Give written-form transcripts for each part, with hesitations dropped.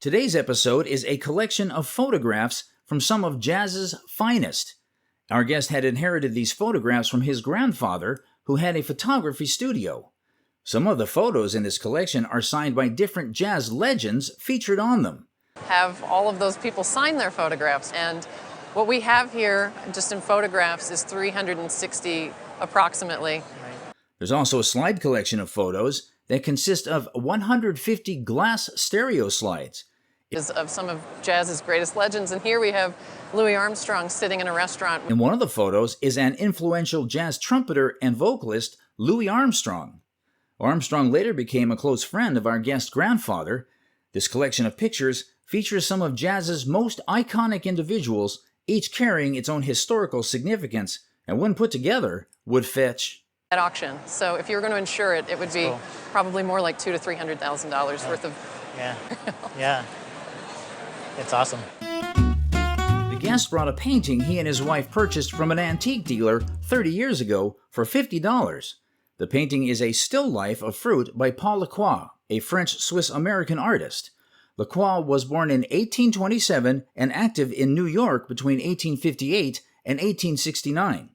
Today's episode is a collection of photographs from some of jazz's finest. Our guest had inherited these photographs from his grandfather, who had a photography studio. Some of the photos in this collection are signed by different jazz legends featured on them. Have all of those people sign their photographs, and what we have here just in photographs is 360 approximately. There's also a slide collection of photos that consist of 150 glass stereo slides. Of some of jazz's greatest legends, and here we have Louis Armstrong sitting in a restaurant. In one of the photos is an influential jazz trumpeter and vocalist, Louis Armstrong. Armstrong later became a close friend of our guest grandfather. This collection of pictures features some of jazz's most iconic individuals, each carrying its own historical significance, and when put together, would fetch At auction. So if you were going to insure it, it would be probably more like $200,000 to $300,000 worth of. Yeah. It's awesome. The guest brought a painting he and his wife purchased from an antique dealer 30 years ago for $50. The painting is a still life of fruit by Paul Lacroix, a French-Swiss-American artist. Lacroix was born in 1827 and active in New York between 1858 and 1869.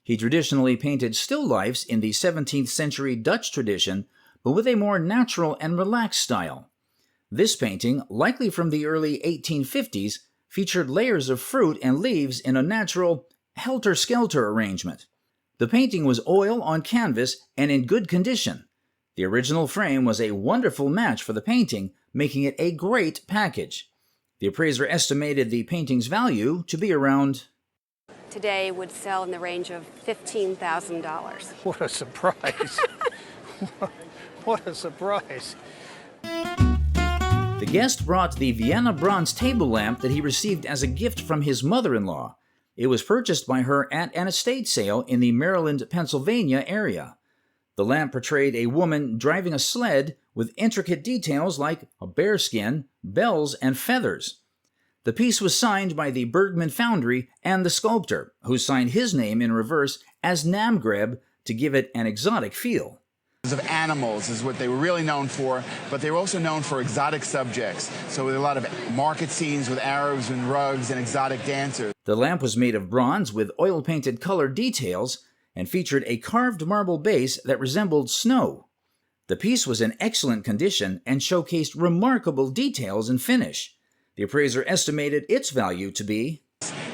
He traditionally painted still lifes in the 17th century Dutch tradition, but with a more natural and relaxed style. This painting, likely from the early 1850s, featured layers of fruit and leaves in a natural, helter-skelter arrangement. The painting was oil on canvas and in good condition. The original frame was a wonderful match for the painting, making it a great package. The appraiser estimated the painting's value to be around today would sell in the range of $15,000. What a surprise. What a surprise. The guest brought the Vienna bronze table lamp that he received as a gift from his mother-in-law. It was purchased by her at an estate sale in the Maryland, Pennsylvania area. The lamp portrayed a woman driving a sled with intricate details like a bearskin, bells, and feathers. The piece was signed by the Bergman Foundry and the sculptor, who signed his name in reverse as Namgreb to give it an exotic feel. Of animals is what they were really known for, but they were also known for exotic subjects. So there were a lot of market scenes with Arabs and rugs and exotic dancers. The lamp was made of bronze with oil-painted color details and featured a carved marble base that resembled snow. The piece was in excellent condition and showcased remarkable details and finish. The appraiser estimated its value to be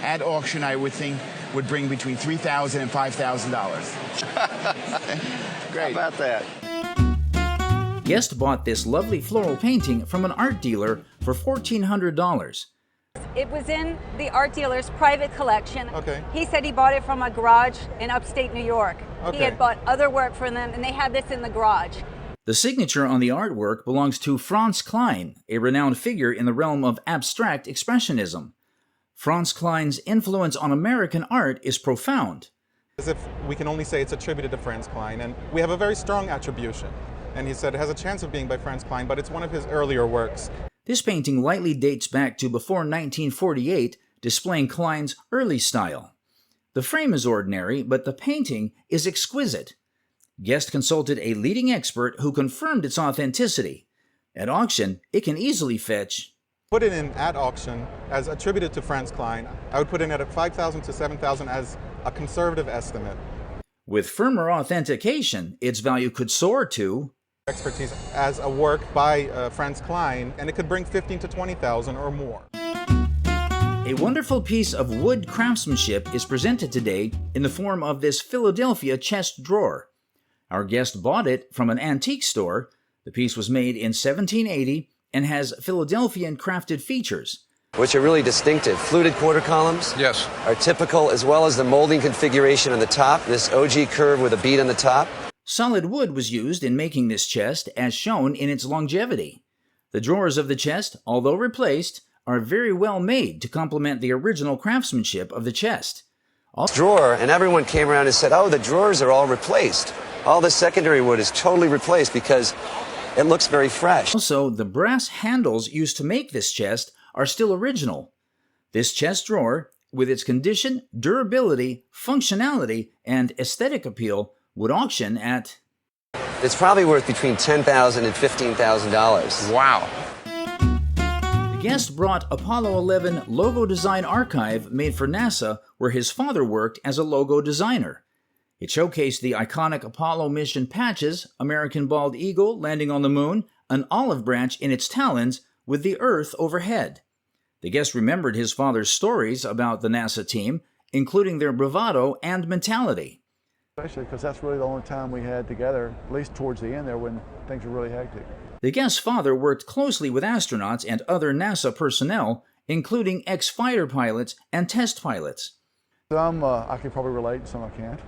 at auction, I would think, would bring between $3,000 and $5,000. Great. How about that? Guest bought this lovely floral painting from an art dealer for $1,400. It was in the art dealer's private collection. Okay. He said he bought it from a garage in upstate New York. Okay. He had bought other work from them, and they had this in the garage. The signature on the artwork belongs to Franz Klein, a renowned figure in the realm of abstract expressionism. Franz Klein's influence on American art is profound. As if we can only say it's attributed to Franz Klein, and we have a very strong attribution. And he said it has a chance of being by Franz Klein, but it's one of his earlier works. This painting likely dates back to before 1948, displaying Klein's early style. The frame is ordinary, but the painting is exquisite. Guest consulted a leading expert who confirmed its authenticity. At auction, it can easily fetch. Put it in at auction as attributed to Franz Klein. I would put it at $5,000 to $7,000 as a conservative estimate. With firmer authentication, its value could soar to Expertise as a work by Franz Klein, and it could bring $15,000 to $20,000 or more. A wonderful piece of wood craftsmanship is presented today in the form of this Philadelphia chest drawer. Our guest bought it from an antique store. The piece was made in 1780 and has Philadelphian crafted features. Which are really distinctive. Fluted quarter columns are typical, as well as the molding configuration on the top, this OG curve with a bead on the top. Solid wood was used in making this chest, as shown in its longevity. The drawers of the chest, although replaced, are very well made to complement the original craftsmanship of the chest. Drawer, and everyone came around and said, oh, the drawers are all replaced. All the secondary wood is totally replaced because it looks very fresh. Also, the brass handles used to make this chest are still original. This chest drawer, with its condition, durability, functionality, and aesthetic appeal, would auction at... It's probably worth between $10,000 and $15,000. Wow. guest brought Apollo 11 logo design archive made for NASA, where his father worked as a logo designer. It showcased the iconic Apollo mission patches, American bald eagle landing on the moon, an olive branch in its talons, with the Earth overhead. The guest remembered his father's stories about the NASA team, including their bravado and mentality. Especially because that's really the only time we had together, at least towards the end there when things were really hectic. The guest's father worked closely with astronauts and other NASA personnel, including ex-fighter pilots and test pilots. Some I can probably relate, some I can't.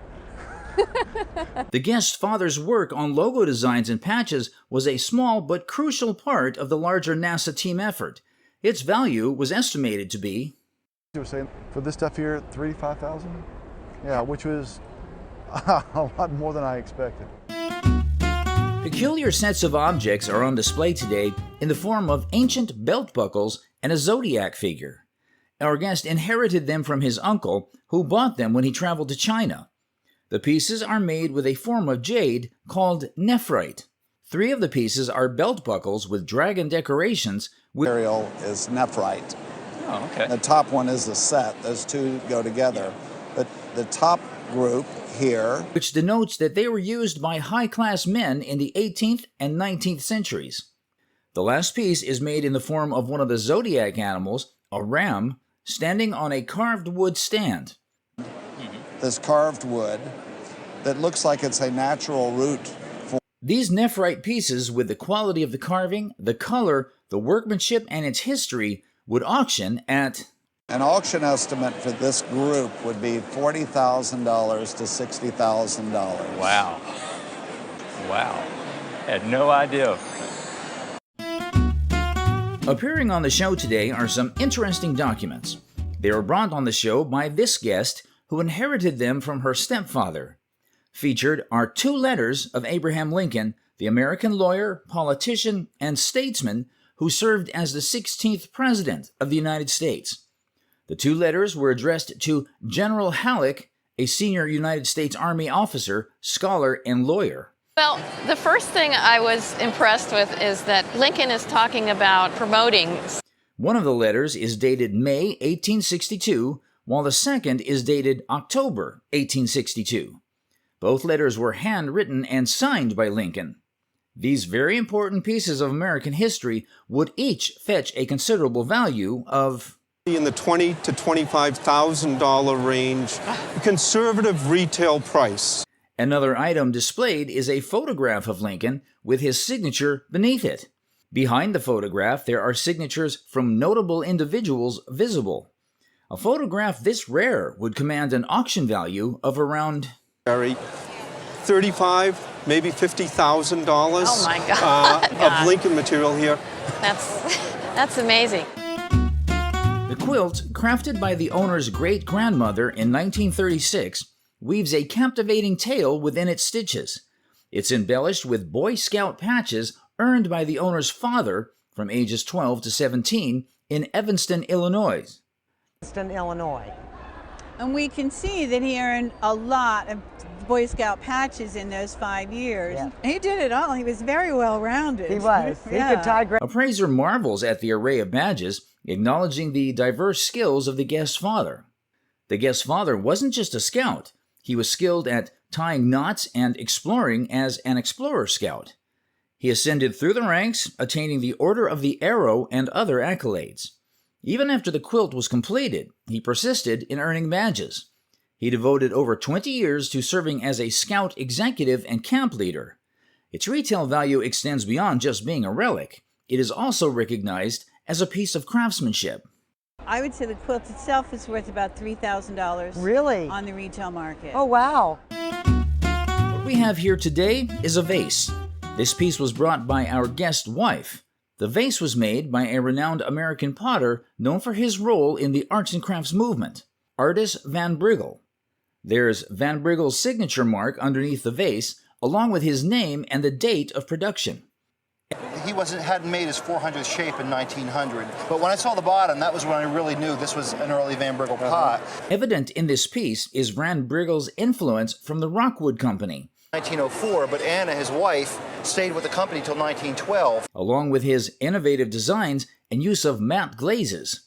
The guest's father's work on logo designs and patches was a small but crucial part of the larger NASA team effort. Its value was estimated to be, You were saying for this stuff here, $3,000 to $5,000? Yeah, which was a lot more than I expected. peculiar sets of objects are on display today in the form of ancient belt buckles and a zodiac figure. Our guest inherited them from his uncle, who bought them when he traveled to China. The pieces are made with a form of jade called nephrite. 3 of the pieces are belt buckles with dragon decorations. Material is nephrite. Oh, okay. The top one is a set. Those two go together. But the top group here, which denotes that they were used by high-class men in the 18th and 19th centuries. The last piece is made in the form of one of the zodiac animals, a ram, standing on a carved wood stand. this carved wood that looks like it's a natural root. These nephrite pieces, with the quality of the carving, the color, the workmanship, and its history, would auction at... An auction estimate for this group would be $40,000 to $60,000. Wow. Wow. Had no idea. Appearing on the show today are some interesting documents. They were brought on the show by this guest, who inherited them from her stepfather. Featured are 2 letters of Abraham Lincoln, the American lawyer, politician, and statesman who served as the 16th President of the United States. The 2 letters were addressed to General Halleck, a senior United States Army officer, scholar, and lawyer. Well, the first thing I was impressed with is that Lincoln is talking about promoting. One of the letters is dated May 1862, while the second is dated October 1862. Both letters were handwritten and signed by Lincoln. These very important pieces of American history would each fetch a considerable value of... in the $20,000 to $25,000 range, conservative retail price. Another item displayed is a photograph of Lincoln with his signature beneath it. Behind the photograph, there are signatures from notable individuals visible. A photograph this rare would command an auction value of around... $35,000, maybe $50,000. Oh my God. Of Lincoln material here. That's amazing. The quilt, crafted by the owner's great-grandmother in 1936, weaves a captivating tale within its stitches. It's embellished with Boy Scout patches earned by the owner's father from ages 12 to 17 in Evanston, Illinois. And we can see that he earned a lot of Boy Scout patches in those 5 years. Yeah. He did it all. He was very well-rounded. He was. Yeah. He could tie great. Appraiser marvels at the array of badges, acknowledging the diverse skills of the guest's father. The guest's father wasn't just a scout. He was skilled at tying knots and exploring as an explorer scout. He ascended through the ranks, attaining the Order of the Arrow and other accolades. Even after the quilt was completed, he persisted in earning badges. He devoted over 20 years to serving as a scout executive and camp leader. Its retail value extends beyond just being a relic. It is also recognized as a piece of craftsmanship. I would say the quilt itself is worth about $3,000. Really? On the retail market. Oh, wow. What we have here today is a vase. This piece was brought by our guest wife. The vase was made by a renowned American potter known for his role in the arts and crafts movement, artist Van Briggle. There's Van Briggle's signature mark underneath the vase, along with his name and the date of production. He hadn't made his 400th shape in 1900, but when I saw the bottom, that was when I really knew this was an early Van Briggle pot. Evident in this piece is Van Briggle's influence from the Rookwood Company. 1904, but Anna, his wife, stayed with the company till 1912. Along with his innovative designs and use of matte glazes.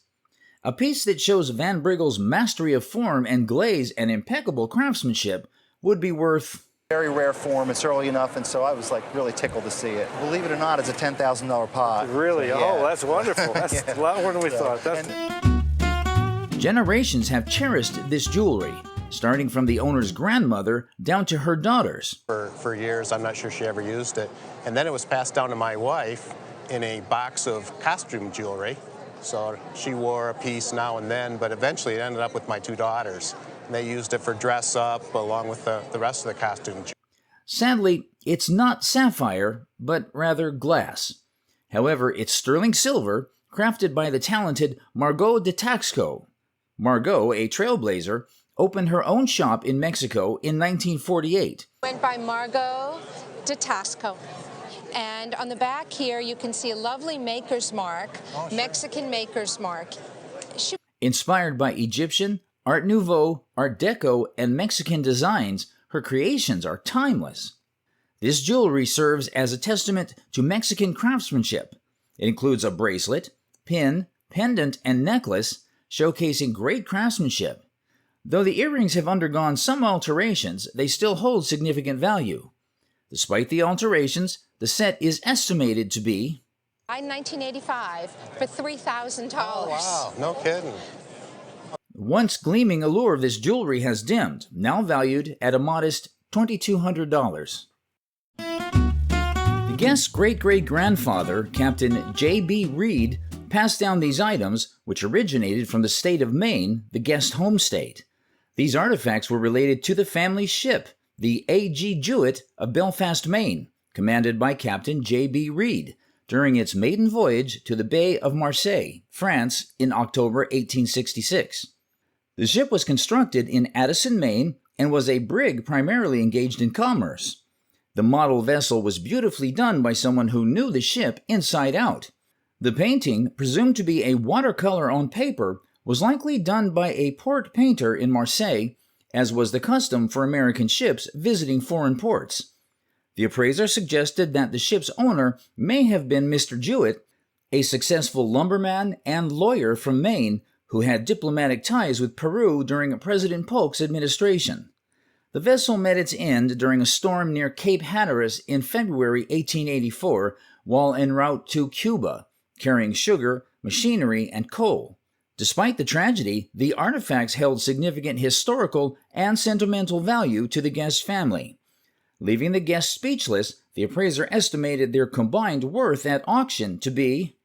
A piece that shows Van Briggle's mastery of form and glaze and impeccable craftsmanship would be worth... Very rare form. It's early enough, and so I was like really tickled to see it. Believe it or not, it's a $10,000 pot. Really? So, Oh, that's wonderful. That's Yeah. a lot more than we thought. Generations have cherished this jewelry, starting from the owner's grandmother down to her daughters. For years, I'm not sure she ever used it. And then it was passed down to my wife in a box of costume jewelry. So she wore a piece now and then, but eventually it ended up with my two daughters. And they used it for dress up along with the rest of the costume jewelry. Sadly, it's not sapphire, but rather glass. However, it's sterling silver, crafted by the talented Margot de Taxco. Margot, a trailblazer, opened her own shop in Mexico in 1948. Went by Margot de Taxco. And on the back here, you can see a lovely maker's mark, Mexican maker's mark. Inspired by Egyptian, Art Nouveau, Art Deco, and Mexican designs, her creations are timeless. This jewelry serves as a testament to Mexican craftsmanship. It includes a bracelet, pin, pendant, and necklace, showcasing great craftsmanship. Though the earrings have undergone some alterations, they still hold significant value. Despite the alterations, the set is estimated to be... In 1985 for $3,000. Oh, wow. No kidding. Once gleaming allure of this jewelry has dimmed, now valued at a modest $2,200. The guest's great-great-grandfather, Captain J.B. Reed, passed down these items, which originated from the state of Maine, the guest home state. These artifacts were related to the family's ship, the A.G. Jewett of Belfast, Maine, commanded by Captain J.B. Reed, during its maiden voyage to the Bay of Marseille, France, in October 1866. The ship was constructed in Addison, Maine, and was a brig primarily engaged in commerce. The model vessel was beautifully done by someone who knew the ship inside out. The painting, presumed to be a watercolor on paper, was likely done by a port painter in Marseille, as was the custom for American ships visiting foreign ports. The appraiser suggested that the ship's owner may have been Mr. Jewett, a successful lumberman and lawyer from Maine who had diplomatic ties with Peru during President Polk's administration. The vessel met its end during a storm near Cape Hatteras in February 1884 while en route to Cuba, carrying sugar, machinery, and coal. Despite the tragedy, the artifacts held significant historical and sentimental value to the guest family. Leaving the guests speechless, the appraiser estimated their combined worth at auction to be...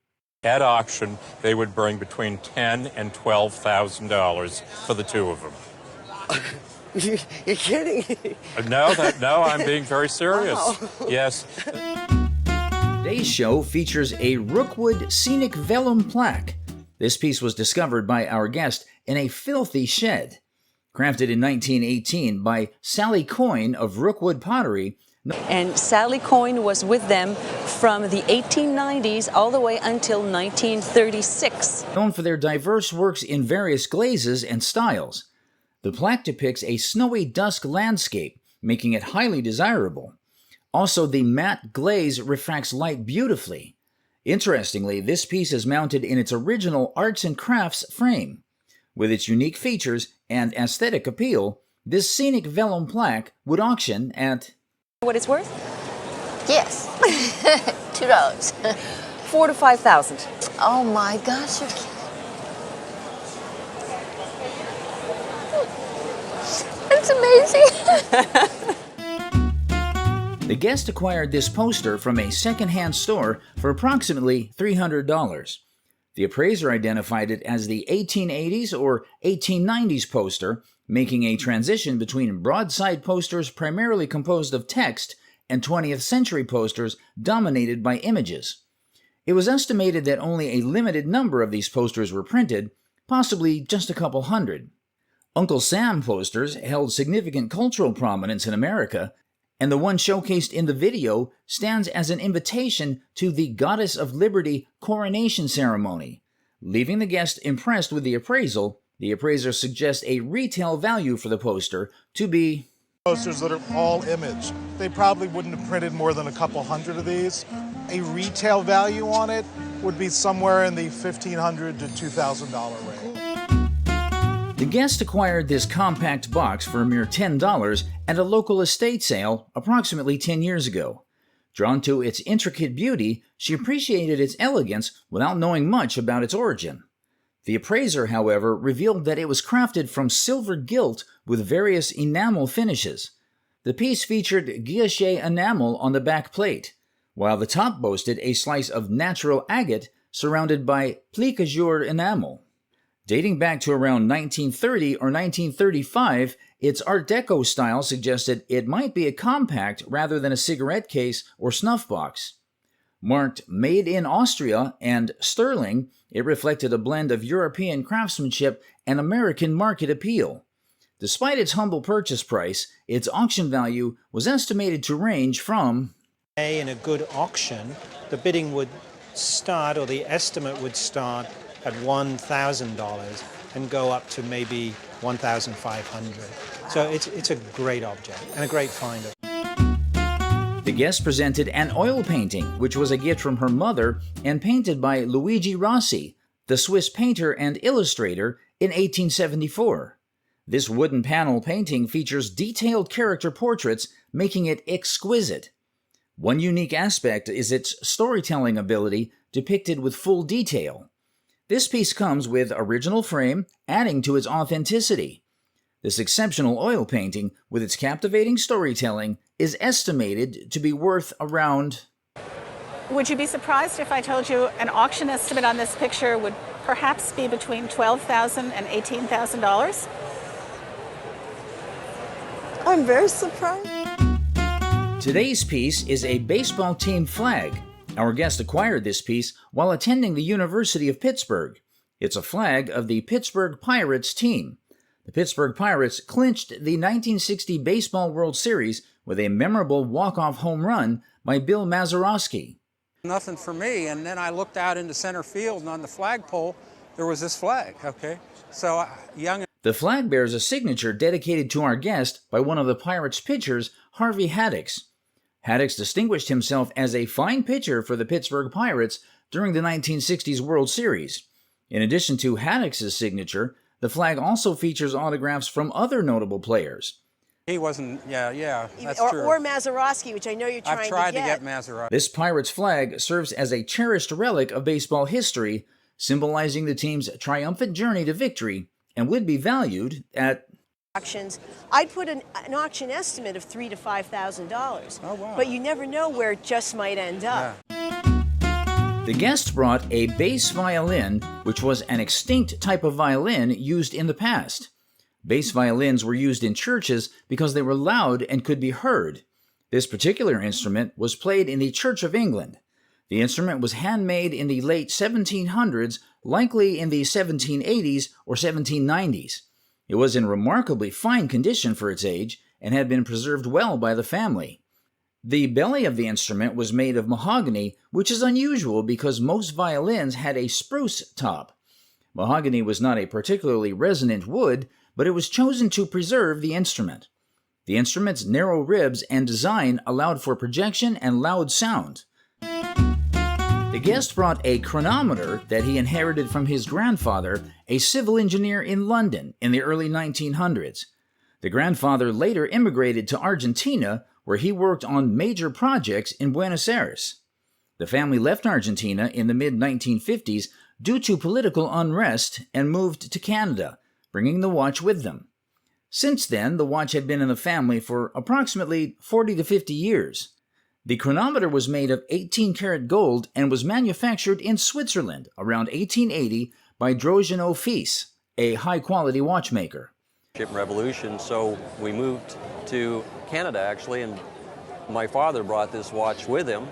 At auction, they would bring between $10,000 and $12,000 for the two of them. You're kidding? No, I'm being very serious. Wow. Yes. Today's show features a Rookwood Scenic Vellum plaque. This piece was discovered by our guest in a filthy shed. Crafted in 1918 by Sally Coyne of Rookwood Pottery. And Sally Coyne was with them from the 1890s all the way until 1936. Known for their diverse works in various glazes and styles. The plaque depicts a snowy dusk landscape, making it highly desirable. Also, the matte glaze refracts light beautifully. Interestingly, this piece is mounted in its original arts and crafts frame. With its unique features and aesthetic appeal, this scenic vellum plaque would auction at... What it's worth? Yes. $2. $4,000 to $5,000. Oh my gosh, you're kidding. That's amazing. The guest acquired this poster from a second-hand store for approximately $300. The appraiser identified it as the 1880s or 1890s poster, making a transition between broadside posters primarily composed of text and 20th century posters dominated by images. It was estimated that only a limited number of these posters were printed, possibly just a couple hundred. Uncle Sam posters held significant cultural prominence in America, and the one showcased in the video stands as an invitation to the Goddess of Liberty coronation ceremony. Leaving the guest impressed with the appraisal, the appraiser suggests a retail value for the poster to be Posters that are all image. They probably wouldn't have printed more than a couple hundred of these. A retail value on it would be somewhere in the $1,500 to $2,000 range. The guest acquired this compact box for a mere $10 at a local estate sale approximately 10 years ago. Drawn to its intricate beauty, she appreciated its elegance without knowing much about its origin. The appraiser, however, revealed that it was crafted from silver gilt with various enamel finishes. The piece featured guilloche enamel on the back plate, while the top boasted a slice of natural agate surrounded by plique azure enamel. Dating back to around 1930 or 1935, its Art Deco style suggested it might be a compact rather than a cigarette case or snuff box. Marked Made in Austria and Sterling, it reflected a blend of European craftsmanship and American market appeal. Despite its humble purchase price, its auction value was estimated to range from... In a good auction, the bidding would start, or the estimate would start at $1,000 and go up to maybe $1,500. So it's a great object and a great find. The guest presented an oil painting, which was a gift from her mother and painted by Luigi Rossi, the Swiss painter and illustrator, in 1874. This wooden panel painting features detailed character portraits, making it exquisite. One unique aspect is its storytelling ability, depicted with full detail. This piece comes with original frame, adding to its authenticity. This exceptional oil painting, with its captivating storytelling, is estimated to be worth around... Would you be surprised if I told you an auction estimate on this picture would perhaps be between $12,000 and $18,000? I'm very surprised. Today's piece is a baseball team flag. Our guest acquired this piece while attending the University of Pittsburgh. It's a flag of the Pittsburgh Pirates team. The Pittsburgh Pirates clinched the 1960 Baseball World Series with a memorable walk-off home run by Bill Mazeroski. Nothing for me, and then I looked out into center field, and on the flagpole, there was this flag, okay? So, young... The flag bears a signature dedicated to our guest by one of the Pirates' pitchers, Harvey Haddix. Haddix distinguished himself as a fine pitcher for the Pittsburgh Pirates during the 1960s World Series. In addition to Haddix's signature, the flag also features autographs from other notable players. He wasn't, yeah, that's true. Or Mazeroski, which I know you're trying to get. I've tried to get Mazeroski. This Pirates flag serves as a cherished relic of baseball history, symbolizing the team's triumphant journey to victory, and would be valued at... Auctions. I'd put an auction estimate of $3,000 to $5,000. Oh, wow. But you never know where it just might end up. Yeah. The guest brought a bass violin, which was an extinct type of violin used in the past. Bass violins were used in churches because they were loud and could be heard. This particular instrument was played in the Church of England. The instrument was handmade in the late 1700s, likely in the 1780s or 1790s. It was in remarkably fine condition for its age and had been preserved well by the family. The belly of the instrument was made of mahogany, which is unusual because most violins had a spruce top. Mahogany was not a particularly resonant wood, but it was chosen to preserve the instrument. The instrument's narrow ribs and design allowed for projection and loud sound. The guest brought a chronometer that he inherited from his grandfather, a civil engineer in London in the early 1900s. The grandfather later immigrated to Argentina, where he worked on major projects in Buenos Aires. The family left Argentina in the mid-1950s due to political unrest and moved to Canada, bringing the watch with them. Since then, the watch had been in the family for approximately 40 to 50 years. The chronometer was made of 18-karat gold and was manufactured in Switzerland around 1880 by Drogeno Fils, a high-quality watchmaker. Revolution, so we moved to Canada, actually, and my father brought this watch with him.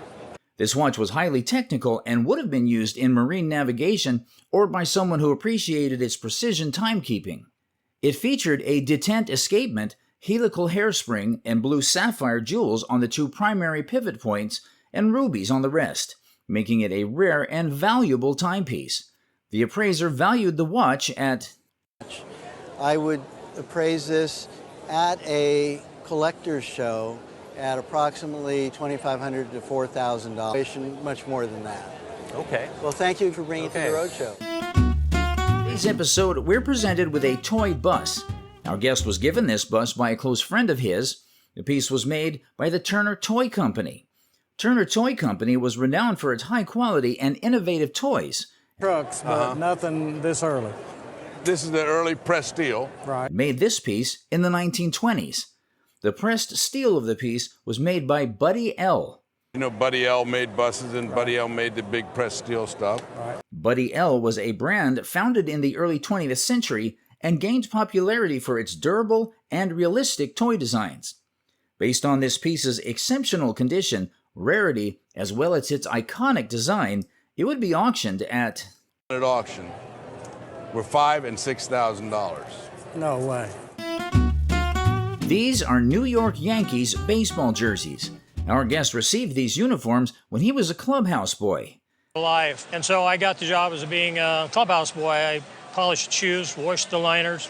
This watch was highly technical and would have been used in marine navigation or by someone who appreciated its precision timekeeping. It featured a detent escapement, helical hairspring, and blue sapphire jewels on the two primary pivot points and rubies on the rest, making it a rare and valuable timepiece. The appraiser valued the watch at... I would appraise this at a collector's show at approximately $2,500 to $4,000. Much more than that. Okay. Well, thank you for bringing it to the Roadshow. Today's episode, we're presented with a toy bus. Our guest was given this bus by a close friend of his. The piece was made by the Turner Toy Company. Turner Toy Company was renowned for its high quality and innovative toys. Trucks, but nothing this early. This is the early pressed steel. Right. Made this piece in the 1920s. The pressed steel of the piece was made by Buddy L. You know, Buddy L made buses, and Buddy L made the big pressed steel stuff. Right. Buddy L was a brand founded in the early 20th century and gained popularity for its durable and realistic toy designs. Based on this piece's exceptional condition, rarity, as well as its iconic design, it would be auctioned at auction were $5,000 and $6,000. No way. These are New York Yankees baseball jerseys. Our guest received these uniforms when he was a clubhouse boy. Life. And so I got the job as being a clubhouse boy. I polished shoes, washed the liners,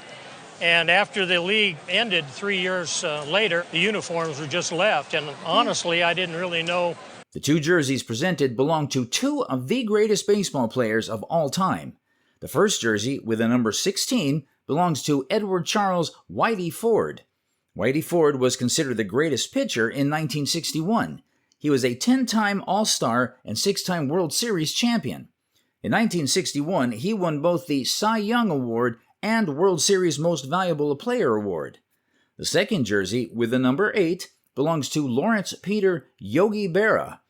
and after the league ended 3 years later, the uniforms were just left. And honestly, I didn't really know. The two jerseys presented belong to two of the greatest baseball players of all time. The first jersey, with the number 16, belongs to Edward Charles Whitey Ford. Whitey Ford was considered the greatest pitcher in 1961. He was a 10-time All-Star and 6-time World Series champion. In 1961, he won both the Cy Young Award and World Series Most Valuable Player Award. The second jersey, with the number 8, belongs to Lawrence Peter Yogi Berra.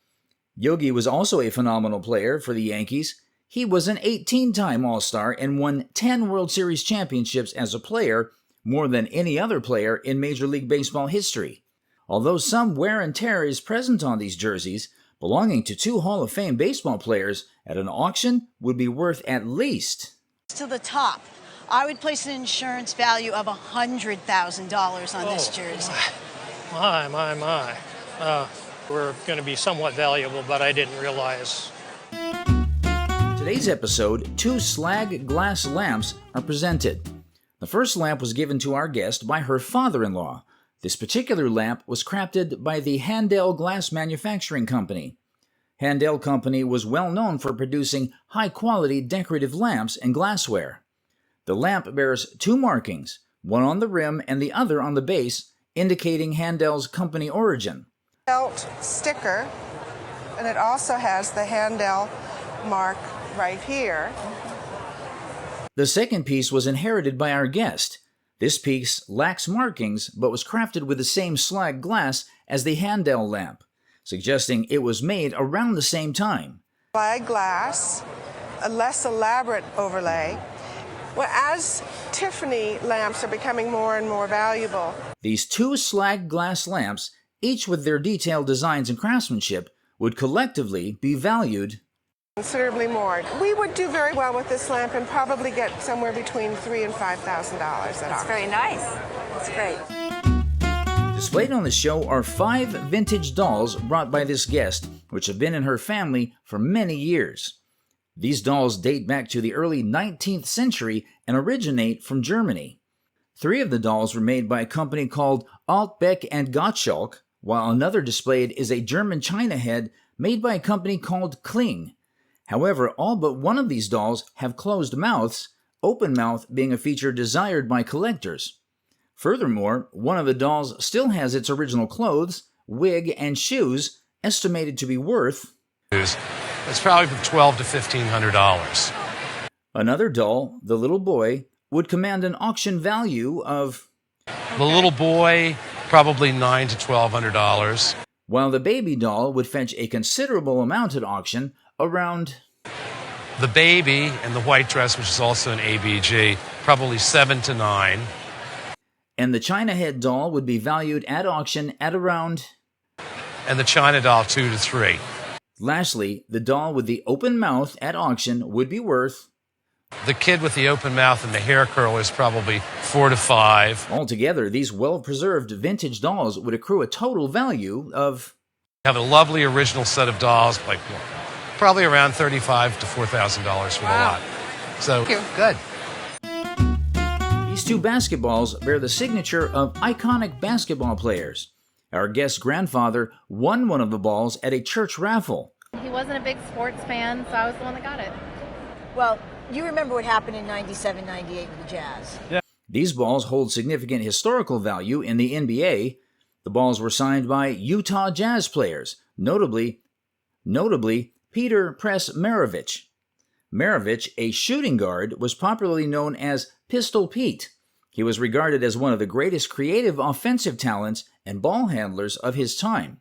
Yogi was also a phenomenal player for the Yankees. He was an 18-time All-Star and won 10 World Series championships as a player, more than any other player in Major League Baseball history. Although some wear and tear is present on these jerseys, belonging to two Hall of Fame baseball players at an auction would be worth at least To the top, I would place an insurance value of $100,000 on this jersey. My. We're going to be somewhat valuable, but I didn't realize. Today's episode, two Slag glass lamps are presented. The first lamp was given to our guest by her father-in-law. This particular lamp was crafted by the Handel Glass Manufacturing Company. Handel Company was well known for producing high-quality decorative lamps and glassware. The lamp bears two markings, one on the rim and the other on the base, indicating Handel's company origin. Belt sticker, and it also has the Handel mark right here. The second piece was inherited by our guest. This piece lacks markings, but was crafted with the same slag glass as the Handel lamp, suggesting it was made around the same time. Slag glass, a less elaborate overlay. Well, as Tiffany lamps are becoming more and more valuable. These two slag glass lamps, each with their detailed designs and craftsmanship, would collectively be valued considerably more. We would do very well with this lamp and probably get somewhere between $3,000 and $5,000 at That's very nice. That's great. Displayed on the show are 5 vintage dolls brought by this guest, which have been in her family for many years. These dolls date back to the early 19th century and originate from Germany. 3 of the dolls were made by a company called Altbeck and Gottschalk, while another displayed is a German china head made by a company called Kling. However, all but one of these dolls have closed mouths, open mouth being a feature desired by collectors. Furthermore, one of the dolls still has its original clothes, wig, and shoes, estimated to be worth It's probably from $1,200 to $1,500. Another doll, the little boy, would command an auction value of The little boy, probably $900 to $1,200. While the baby doll would fetch a considerable amount at auction, around The baby and the white dress, which is also an ABG, probably $700 to $900. And the China head doll would be valued at auction at around And the China doll, $200 to $300. Lastly, the doll with the open mouth at auction would be worth The kid with the open mouth and the hair curl is probably $400 to $500. Altogether, these well-preserved vintage dolls would accrue a total value of Have a lovely original set of dolls, like probably around $35,000 to $4,000 for the lot. So Thank you. good. These two basketballs bear the signature of iconic basketball players. Our guest's grandfather won one of the balls at a church raffle. He wasn't a big sports fan, so I was the one that got it. Well, you remember what happened in 97, 98 with the Jazz. Yeah. These balls hold significant historical value in the NBA. The balls were signed by Utah Jazz players, notably Peter Press Maravich. Maravich, a shooting guard, was popularly known as Pistol Pete. He was regarded as one of the greatest creative offensive talents and ball handlers of his time.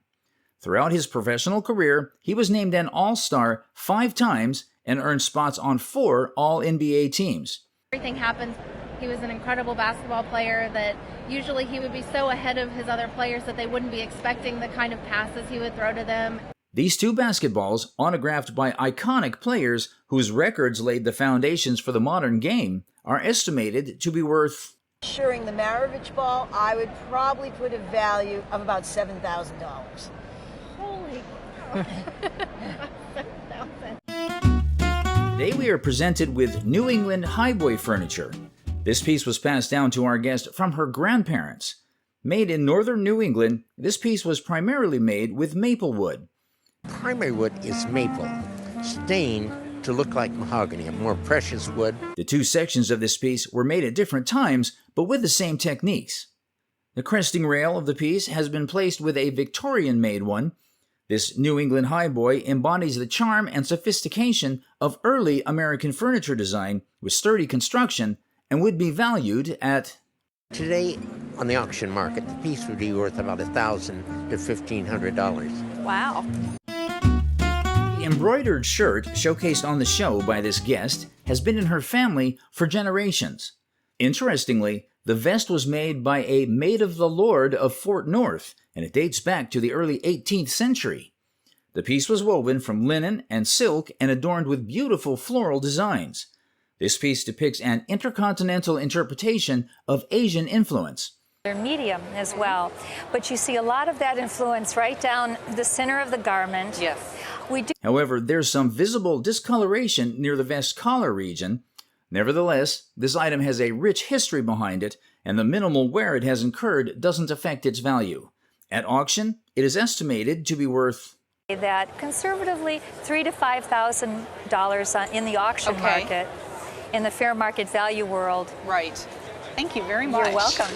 Throughout his professional career, he was named an All-Star 5 times and earned spots on 4 All-NBA teams. Everything happened. He was an incredible basketball player that usually he would be so ahead of his other players that they wouldn't be expecting the kind of passes he would throw to them. These two basketballs, autographed by iconic players whose records laid the foundations for the modern game, are estimated to be worth... Insuring the Maravich ball, I would probably put a value of about $7,000. Holy Today we are presented with New England highboy furniture. This piece was passed down to our guest from her grandparents. Made in northern New England, this piece was primarily made with maple wood. Primary wood is maple, stained to look like mahogany, a more precious wood. The two sections of this piece were made at different times, but with the same techniques. The cresting rail of the piece has been placed with a Victorian-made one. This New England highboy embodies the charm and sophistication of early American furniture design with sturdy construction and would be valued at... Today, on the auction market, the piece would be worth about $1,000 to $1,500. Wow. The embroidered shirt showcased on the show by this guest has been in her family for generations. Interestingly, the vest was made by a maid of the Lord of Fort North, and it dates back to the early 18th century. The piece was woven from linen and silk and adorned with beautiful floral designs. This piece depicts an intercontinental interpretation of Asian influence. They're medium as well, but you see a lot of that influence right down the center of the garment. Yes. However, there's some visible discoloration near the vest collar region. Nevertheless, this item has a rich history behind it, and the minimal wear it has incurred doesn't affect its value. At auction, it is estimated to be worth... that conservatively $3,000 to $5,000 in the auction market, in the fair market value world. Right. Thank you very much. You're welcome.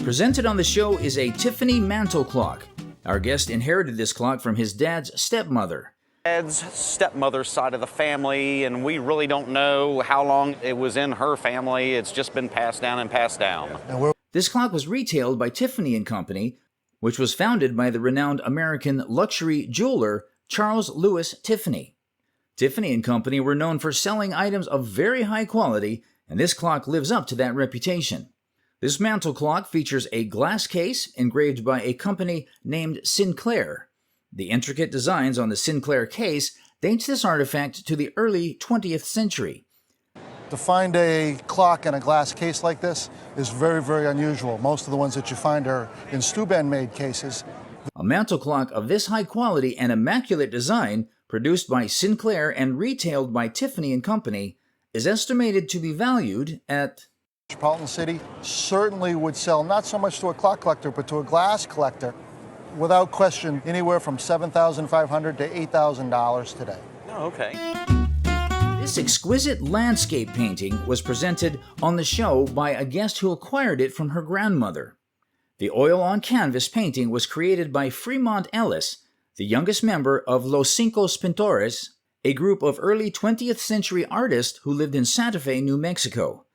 Presented on the show is a Tiffany mantle clock. Our guest inherited this clock from his dad's stepmother. Dad's stepmother's side of the family, and we really don't know how long it was in her family. It's just been passed down and passed down. This clock was retailed by Tiffany & Company, which was founded by the renowned American luxury jeweler Charles Louis Tiffany. Tiffany & Company were known for selling items of very high quality, and this clock lives up to that reputation. This mantle clock features a glass case engraved by a company named Sinclair. The intricate designs on the Sinclair case dates this artifact to the early 20th century. To find a clock in a glass case like this is very, very unusual. Most of the ones that you find are in Steuben-made cases. A mantle clock of this high quality and immaculate design, produced by Sinclair and retailed by Tiffany & Company, is estimated to be valued at... Metropolitan City certainly would sell not so much to a clock collector, but to a glass collector, without question, anywhere from $7,500 to $8,000 today. Oh, okay. This exquisite landscape painting was presented on the show by a guest who acquired it from her grandmother. The oil-on-canvas painting was created by Fremont Ellis, the youngest member of Los Cinco Pintores, a group of early 20th century artists who lived in Santa Fe, New Mexico.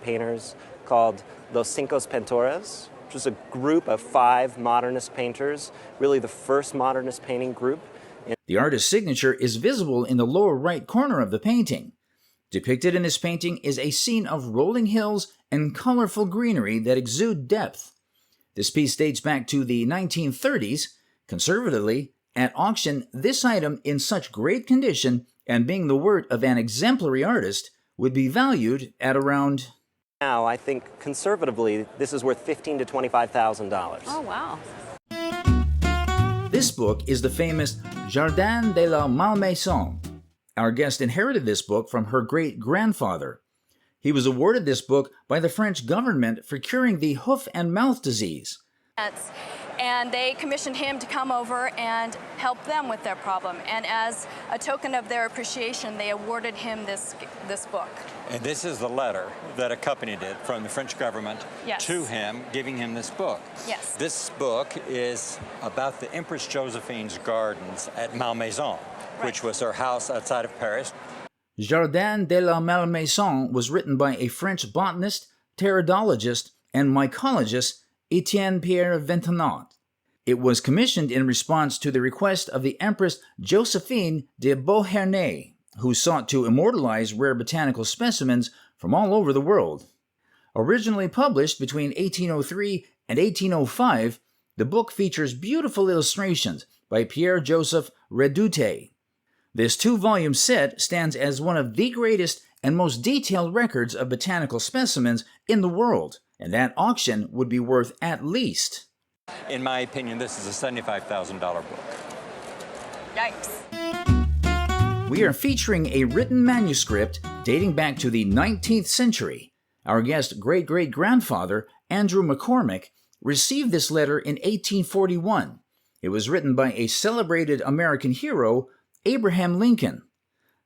Painters called Los Cinco Pintores, which was a group of 5 modernist painters, really the first modernist painting group. The artist's signature is visible in the lower right corner of the painting. Depicted in this painting is a scene of rolling hills and colorful greenery that exude depth. This piece dates back to the 1930s. Conservatively, at auction, this item in such great condition and being the work of an exemplary artist would be valued at around... Now, I think conservatively, this is worth $15,000 to $25,000. Oh, wow. This book is the famous Jardin de la Malmaison. Our guest inherited this book from her great-grandfather. He was awarded this book by the French government for curing the hoof and mouth disease. And they commissioned him to come over and help them with their problem. And as a token of their appreciation, they awarded him this book. And this is the letter that accompanied it from the French government to him, giving him this book. Yes. This book is about the Empress Josephine's gardens at Malmaison, which was her house outside of Paris. Jardin de la Malmaison was written by a French botanist, pteridologist, and mycologist, Etienne Pierre Ventenat. It was commissioned in response to the request of the Empress Josephine de Beauharnais, who sought to immortalize rare botanical specimens from all over the world. Originally published between 1803 and 1805, the book features beautiful illustrations by Pierre-Joseph Redoute. This 2-volume set stands as one of the greatest and most detailed records of botanical specimens in the world, and that auction would be worth at least. In my opinion, this is a $75,000 book. Yikes. We are featuring a written manuscript dating back to the 19th century. Our guest great-great-grandfather, Andrew McCormick, received this letter in 1841. It was written by a celebrated American hero, Abraham Lincoln.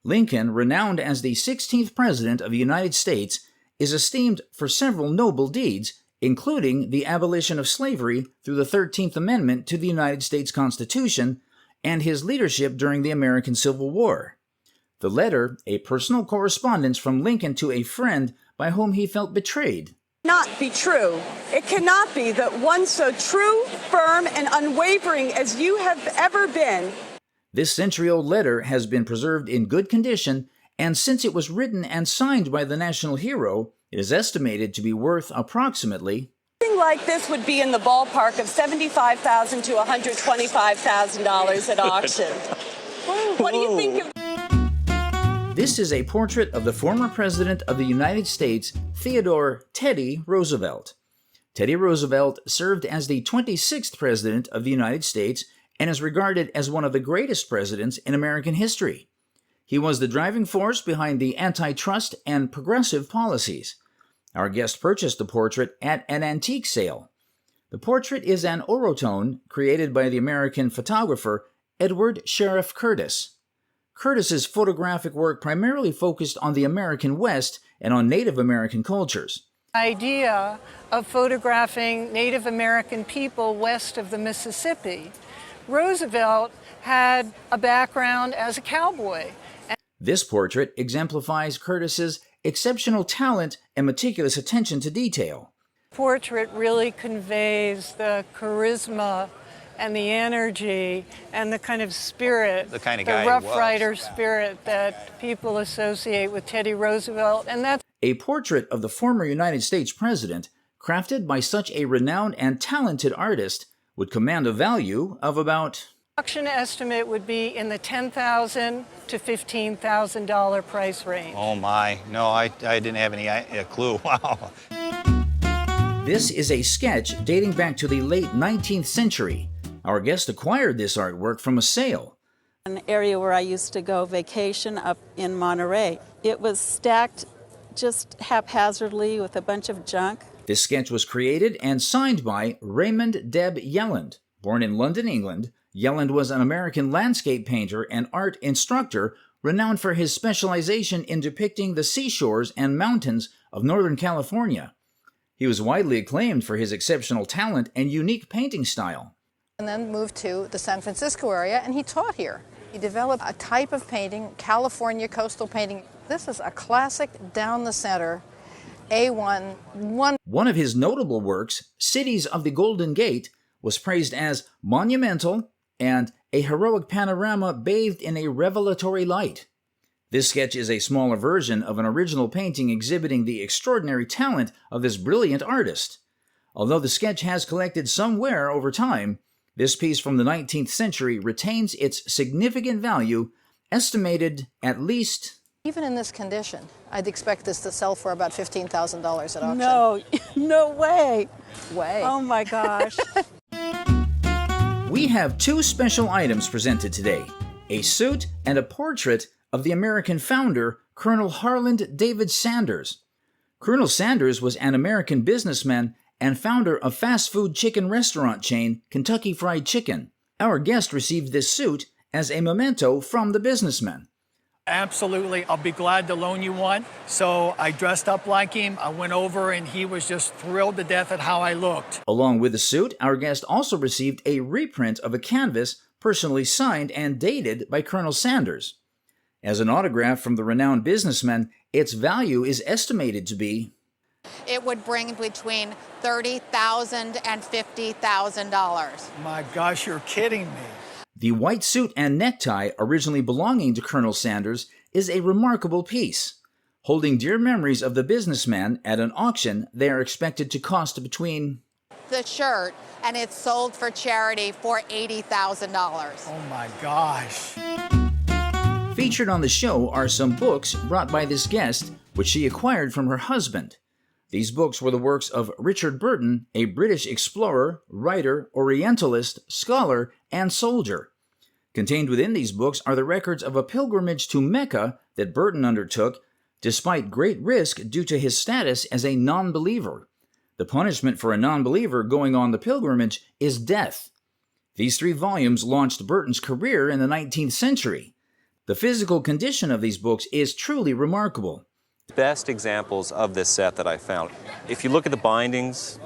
Lincoln, renowned as the 16th President of the United States, is esteemed for several noble deeds, including the abolition of slavery through the 13th Amendment to the United States Constitution and his leadership during the American Civil War. The letter, a personal correspondence from Lincoln to a friend by whom he felt betrayed. Not be true. It cannot be that one so true, firm, and unwavering as you have ever been. This century-old letter has been preserved in good condition, and since it was written and signed by the national hero, it is estimated to be worth approximately Something like this would be in the ballpark of $75,000 to $125,000 at auction. What do you think of? This is a portrait of the former President of the United States, Theodore Teddy Roosevelt. Teddy Roosevelt served as the 26th President of the United States and is regarded as one of the greatest presidents in American history. He was the driving force behind the antitrust and progressive policies. Our guest purchased the portrait at an antique sale. The portrait is an orotone created by the American photographer Edward Sheriff Curtis. Curtis's photographic work primarily focused on the American West and on Native American cultures. The idea of photographing Native American people west of the Mississippi. Roosevelt had a background as a cowboy. This portrait exemplifies Curtis's exceptional talent and meticulous attention to detail. The portrait really conveys the charisma and the energy and the kind of spirit, the kind of guy Rough Rider spirit that people associate with Teddy Roosevelt, and that's a portrait of the former United States president, crafted by such a renowned and talented artist, would command a value of about... Auction estimate would be in the $10,000 to $15,000 price range. Oh my, no, I didn't have any clue. Wow. This is a sketch dating back to the late 19th century. Our guest acquired this artwork from a sale. An area where I used to go vacation up in Monterey. It was stacked just haphazardly with a bunch of junk. This sketch was created and signed by Raymond Dabb Yelland. Born in London, England, Yelland was an American landscape painter and art instructor renowned for his specialization in depicting the seashores and mountains of Northern California. He was widely acclaimed for his exceptional talent and unique painting style. And then moved to the San Francisco area, and he taught here. He developed a type of painting, California coastal painting. This is a classic down the center, A1. One of his notable works, Cities of the Golden Gate, was praised as monumental and a heroic panorama bathed in a revelatory light. This sketch is a smaller version of an original painting exhibiting the extraordinary talent of this brilliant artist. Although the sketch has collected some wear over time, this piece from the 19th century retains its significant value, estimated at least... Even in this condition, I'd expect this to sell for about $15,000 at auction. No, no way. Way. Oh my gosh. We have two special items presented today, a suit and a portrait of the American founder, Colonel Harland David Sanders. Colonel Sanders was an American businessman and founder of fast food chicken restaurant chain Kentucky Fried Chicken. Our guest received this suit as a memento from the businessman. Absolutely. I'll be glad to loan you one. So I dressed up like him. I went over and he was just thrilled to death at how I looked. Along with the suit, our guest also received a reprint of a canvas personally signed and dated by Colonel Sanders. As an autograph from the renowned businessman, its value is estimated to be... It would bring between $30,000 and $50,000. My gosh, you're kidding me. The white suit and necktie, originally belonging to Colonel Sanders, is a remarkable piece. Holding dear memories of the businessman, at an auction, they are expected to cost between... The shirt, and it's sold for charity for $80,000. Oh my gosh. Featured on the show are some books brought by this guest, which she acquired from her husband. These books were the works of Richard Burton, a British explorer, writer, Orientalist, scholar, and soldier. Contained within these books are the records of a pilgrimage to Mecca that Burton undertook, despite great risk due to his status as a non-believer. The punishment for a non-believer going on the pilgrimage is death. These 3 volumes launched Burton's career in the 19th century. The physical condition of these books is truly remarkable. Best examples of this set that I found. If you look at the bindings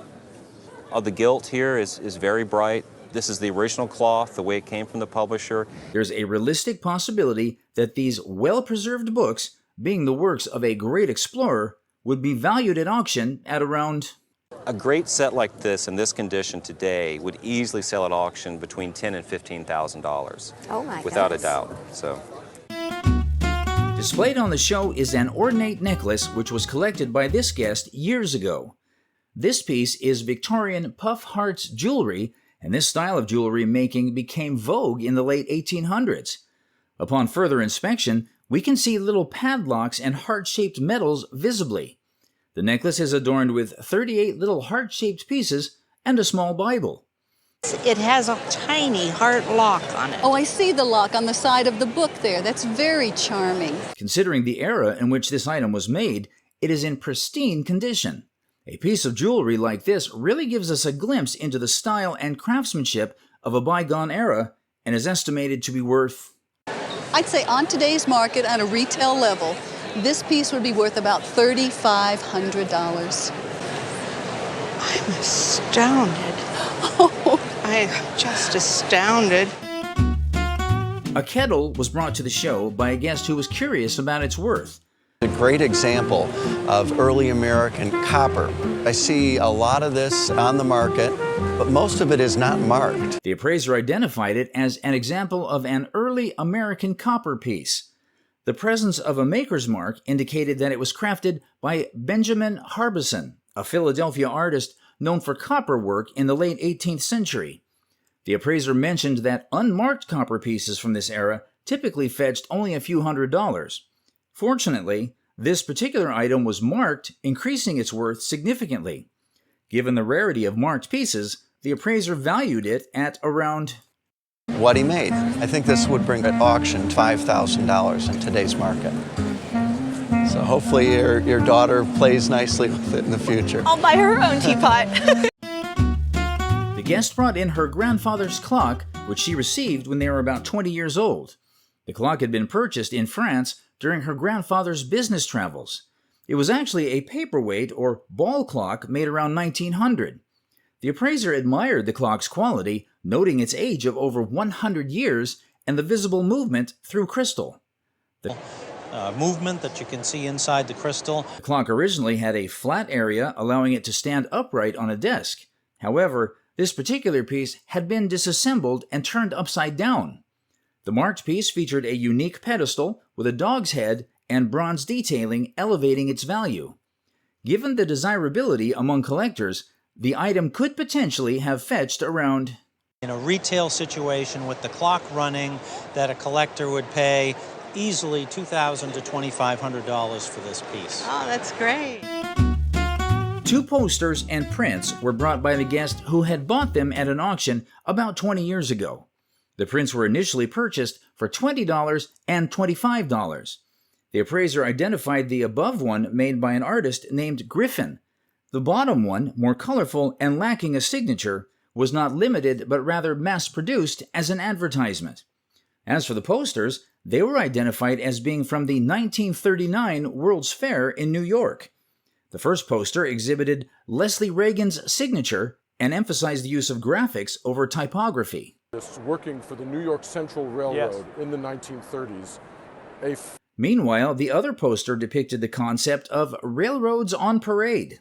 of the gilt here is very bright. This is the original cloth, the way it came from the publisher. There's a realistic possibility that these well-preserved books, being the works of a great explorer, would be valued at auction at around... A great set like this in this condition today would easily sell at auction between $10,000 and $15,000. Oh my without goodness. a doubt. So. Displayed on the show is an ornate necklace which was collected by this guest years ago. This piece is Victorian puff hearts jewelry, and this style of jewelry making became vogue in the late 1800s. Upon further inspection, we can see little padlocks and heart-shaped medals visibly. The necklace is adorned with 38 little heart-shaped pieces and a small Bible. It has a tiny heart lock on it. Oh, I see the lock on the side of the book there. That's very charming. Considering the era in which this item was made, it is in pristine condition. A piece of jewelry like this really gives us a glimpse into the style and craftsmanship of a bygone era and is estimated to be worth... I'd say on today's market, on a retail level, this piece would be worth about $3,500. I'm astounded. I'm just astounded. A kettle was brought to the show by a guest who was curious about its worth. A great example of early American copper. I see a lot of this on the market, but most of it is not marked. The appraiser identified it as an example of an early American copper piece. The presence of a maker's mark indicated that it was crafted by Benjamin Harbison, a Philadelphia artist known for copper work in the late 18th century. The appraiser mentioned that unmarked copper pieces from this era typically fetched only a few $100s. Fortunately, this particular item was marked, increasing its worth significantly. Given the rarity of marked pieces, the appraiser valued it at around... What he made. I think this would bring at auction $5,000 in today's market. So hopefully your daughter plays nicely with it in the future. I'll buy her own teapot. The guest brought in her grandfather's clock, which she received when they were about 20 years old. The clock had been purchased in France during her grandfather's business travels. It was actually a paperweight or ball clock made around 1900. The appraiser admired the clock's quality, noting its age of over 100 years and the visible movement through crystal. The movement that you can see inside the crystal. The clock originally had a flat area, allowing it to stand upright on a desk. However, this particular piece had been disassembled and turned upside down. The marked piece featured a unique pedestal with a dog's head and bronze detailing elevating its value. Given the desirability among collectors, the item could potentially have fetched around... In a retail situation with the clock running, that a collector would pay easily $2,000 to $2,500 for this piece. Oh, that's great. 2 posters and prints were brought by the guest who had bought them at an auction about 20 years ago. The prints were initially purchased for $20 and $25. The appraiser identified the above one made by an artist named Griffin. The bottom one, more colorful and lacking a signature, was not limited but rather mass-produced as an advertisement. As for the posters, they were identified as being from the 1939 World's Fair in New York. The first poster exhibited Leslie Reagan's signature and emphasized the use of graphics over typography. Working for the New York Central Railroad in the 1930s. Meanwhile, the other poster depicted the concept of railroads on parade.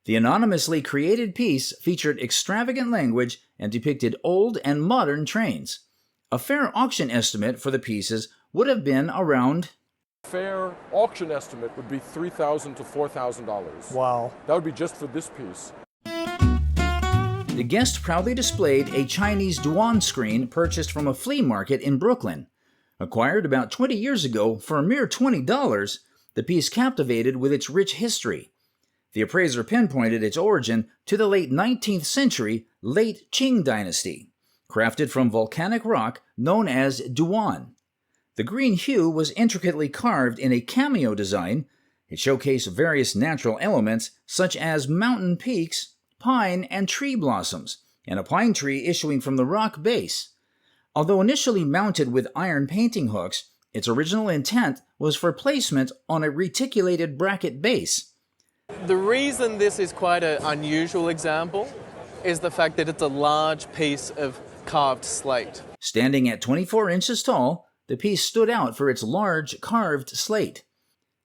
The anonymously created piece featured extravagant language and depicted old and modern trains. A fair auction estimate for the pieces would have been around... Fair auction estimate would be $3,000 to $4,000. Wow. That would be just for this piece. The guest proudly displayed a Chinese Duan screen purchased from a flea market in Brooklyn. Acquired about 20 years ago for a mere $20, the piece captivated with its rich history. The appraiser pinpointed its origin to the late 19th century, late Qing dynasty, crafted from volcanic rock known as Duan. The green hue was intricately carved in a cameo design. It showcased various natural elements such as mountain peaks, pine and tree blossoms, and a pine tree issuing from the rock base. Although initially mounted with iron painting hooks, its original intent was for placement on a reticulated bracket base. The reason this is quite an unusual example is the fact that it's a large piece of carved slate. Standing at 24 inches tall, the piece stood out for its large carved slate.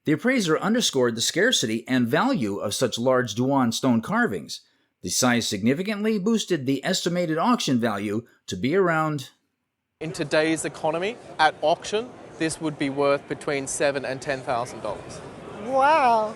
The appraiser underscored the scarcity and value of such large Duan stone carvings. The size significantly boosted the estimated auction value to be around... In today's economy, at auction, this would be worth between $7,000 and $10,000. Wow.